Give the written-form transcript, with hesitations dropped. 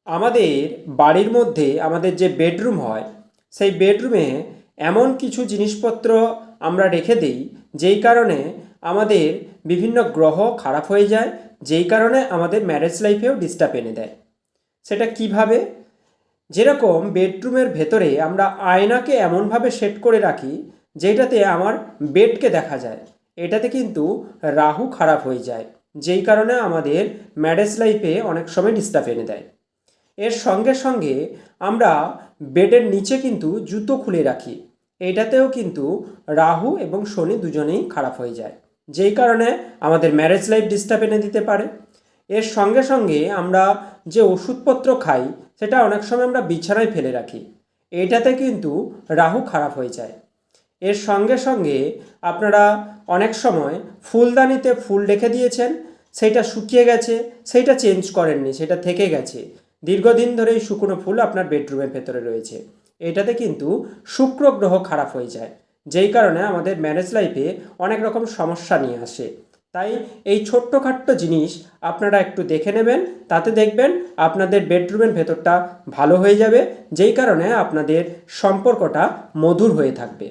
আমাদের বাড়ির মধ্যে আমাদের যে বেডরুম হয়, সেই বেডরুমে এমন কিছু জিনিসপত্র আমরা রেখে দিই যেই কারণে আমাদের বিভিন্ন গ্রহ খারাপ হয়ে যায়, যেই কারণে আমাদের ম্যারেজ লাইফেও ডিস্টার্ব এনে দেয়। সেটা কিভাবে? যেরকম বেডরুমের ভেতরে আমরা আয়নাকে এমনভাবে সেট করে রাখি যেটাতে আমার বেডকে দেখা যায়, এটাতে কিন্তু রাহু খারাপ হয়ে যায়, যেই কারণে আমাদের ম্যারেজ লাইফে অনেক সময় ডিস্টার্ব এনে দেয়। এর সঙ্গে সঙ্গে আমরা বেডের নিচে কিন্তু জুতো খুলে রাখি, এইটাতেও কিন্তু রাহু এবং শনি দুজনেই খারাপ হয়ে যায়, যেই কারণে আমাদের ম্যারেজ লাইফ ডিস্টার্ব এনে দিতে পারে। এর সঙ্গে সঙ্গে আমরা যে ওষুধপত্র খাই সেটা অনেক সময় আমরা বিছানায় ফেলে রাখি, এইটাতে কিন্তু রাহু খারাপ হয়ে যায়। এর সঙ্গে সঙ্গে আপনারা অনেক সময় ফুলদানিতে ফুল রেখে দিয়েছেন, সেইটা শুকিয়ে গেছে, সেইটা চেঞ্জ করেননি, সেটা থেকে গেছে, দীর্ঘদিন ধরে এই শুকনো ফুল আপনার বেডরুমের ভেতরে রয়েছে, এটাতে কিন্তু শুক্র গ্রহ খারাপ হয়ে যায়, যেই কারণে আমাদের ম্যারেজ লাইফে অনেক রকম সমস্যা নিয়ে আসে। তাই এই ছোট্টখাট্ট জিনিস আপনারা একটু দেখে নেবেন, তাতে দেখবেন আপনাদের বেডরুমের ভেতরটা ভালো হয়ে যাবে, যেই কারণে আপনাদের সম্পর্কটা মধুর হয়ে থাকবে।